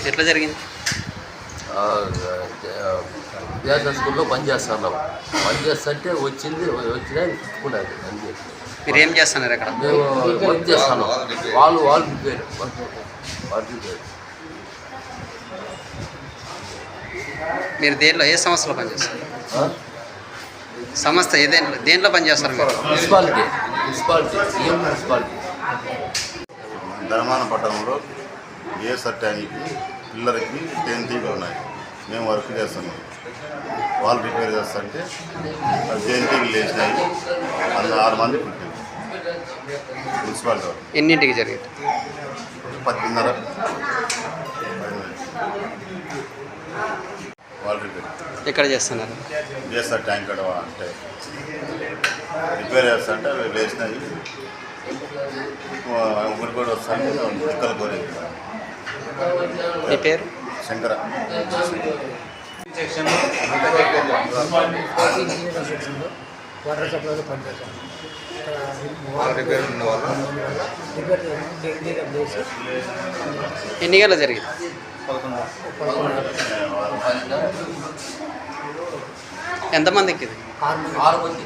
ఎట్లా జరిగింది? విద్యార్థి స్కూల్లో పనిచేస్తున్నాం. పనిచేస్తుంటే వచ్చినా తిట్టుకున్నది అంతే. మీరు ఏం చేస్తున్నారు అక్కడ? మేము వర్క్ చేస్తాను. వాళ్ళు దిగారు. మీరు దేంట్లో ఏ సంస్థలో పనిచేస్తారు? సంస్థ దేంట్లో పనిచేస్తారు? మున్సిపాలిటీ. ధర్మాన పట్టణంలో ఏఎస్ఆర్ ట్యాంక్కి పిల్లలకి 10 తీగలు ఉన్నాయి. మేము వర్క్ చేస్తున్నాం. వాళ్ళు రిపేర్ చేస్తుంటే 10 తీగలు లేచినాయి. 6 మంది పుట్టింది. మున్సిపాలిటీ ఎన్నింటికి జరిగింది? 10:30 వాళ్ళు రిపేర్. ఎక్కడ చేస్తున్నారు? ఏఎస్ఆర్ ట్యాంక్ కడ అంటే రిపేర్ చేస్తుంటే అవి లేచినాయి. ఒకటి కూడా వస్తాను దిక్కలు కోరేది. మీ పేరు? శంకర. వాటర్ సప్లైలో పనిచేస్తాను. ఎన్ని గంటలు జరిగింది? 11. ఎంతమందికి ఇది? 6 మంది.